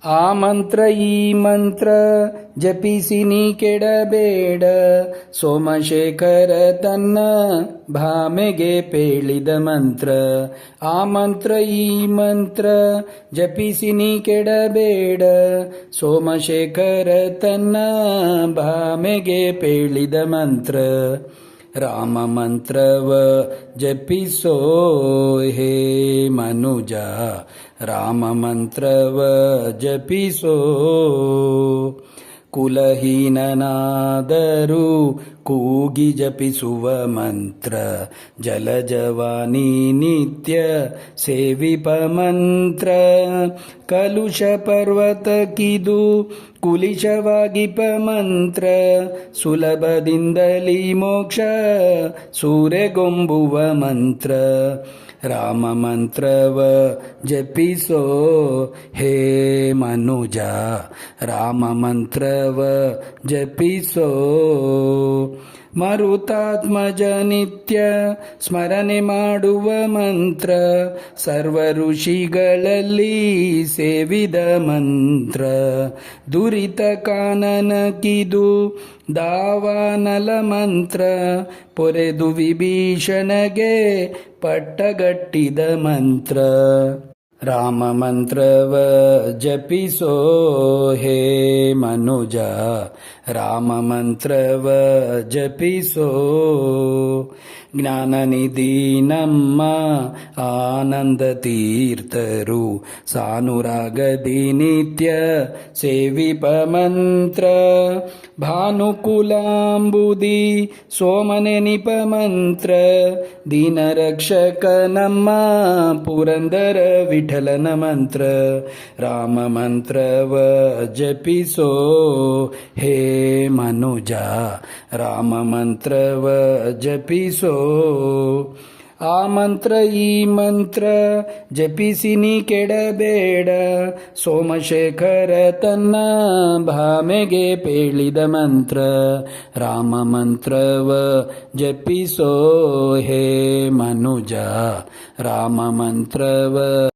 ಆ ಮಂತ್ರ ಈ ಮಂತ್ರ ಜಪಿಸಿ ನೀ ಕೆಡಬೇಡ. ಸೋಮಶೇಖರ ತನ್ನ ಭಾಮೆಗೆ ಪೇಳಿದ ಮಂತ್ರ. ಆ ಮಂತ್ರ ಈ ಮಂತ್ರ ಜಪಿಸಿ ನೀ ಕೆಡಬೇಡ. ಸೋಮಶೇಖರ ತನ್ನ ಭಾಮೆಗೆ ಪೇಳಿದ ಮಂತ್ರ. ರಾಮ ಮಂತ್ರವ ಜಪಿಸೋ ಹೇ ಮನುಜ, ರಾಮ ಮಂತ್ರವ ಜಪಿಸೋ. ಕುಲಹೀನನಾದರೂ ಕೂಗಿ ಜಪಿಸುವ ಮಂತ್ರ. ಜಲಜವಾನಿ ನಿತ್ಯ ಸೇವಿಪ ಮಂತ್ರ. ಕಲುಷ ಪರ್ವತಕ್ಕಿದು ಕುಲಿಶವಾಗಿಪ ಮಂತ್ರ. ಸುಲಭದಿಂದಲೀ ಮೋಕ್ಷ ಸೂರೆಗೊಂಬುವ ಮಂತ್ರ. ರಾಮ ಮಂತ್ರವ ಜಪಿಸೋ ಹೇ ಮನುಜ, ರಾಮ ಮಂತ್ರವ ಜಪಿಸೋ. ಮರುತಾತ್ಮಜ ನಿತ್ಯ ಸ್ಮರಣೆ ಮಾಡುವ ಮಂತ್ರ. ಸರ್ವ ಋಷಿಗಳಲ್ಲಿ ಸೇವಿದ ಮಂತ್ರ. ದುರಿತ ಕಾನನಕಿದು ದಾವಾನಲ ಮಂತ್ರ. ಪೊರೆದು ವಿಭೀಷಣಗೆ ಪಟ್ಟಗಟ್ಟಿದ ಮಂತ್ರ. ರಾಮ ಮಂತ್ರವ ಜಪಿಸೋ ಹೇ ಮನುಜ, ರಾಮ ಮಂತ್ರವ ಜಪಿಸೋ. ಜ್ಞಾನನಿಧಿ ನಮ್ಮ ಆನಂದ ತೀರ್ಥರು ಸಾನುರಾಗದಿ ನಿತ್ಯ ಸೇವಿಪ ಮಂತ್ರ. ಭಾನುಕುಲಾಂಬುದಿ ಸೋಮನೆನಿಪ ಮಂತ್ರ. ದೀನರಕ್ಷಕ ನಮ್ಮ ಪುರಂದರ ವಿಠಲನ ಮಂತ್ರ. ರಾಮ ಮಂತ್ರವ ಜಪಿಸೋ ಹೇ ಮನುಜ, ರಾಮ ಮಂತ್ರವ ಜಪಿಸೋ. ಆ ಮಂತ್ರ ಈ ಮಂತ್ರ ಜಪಿಸಿ ನೀ ಕೆಡಬೇಡ. ಸೋಮಶೇಖರ ತನ್ನ ಭಾಮೆಗೆ ಪೇಳಿದ ಮಂತ್ರ. ರಾಮ ಮಂತ್ರವ ಜಪಿಸೋ ಹೇ ಮನುಜ, ರಾಮ ಮಂತ್ರವ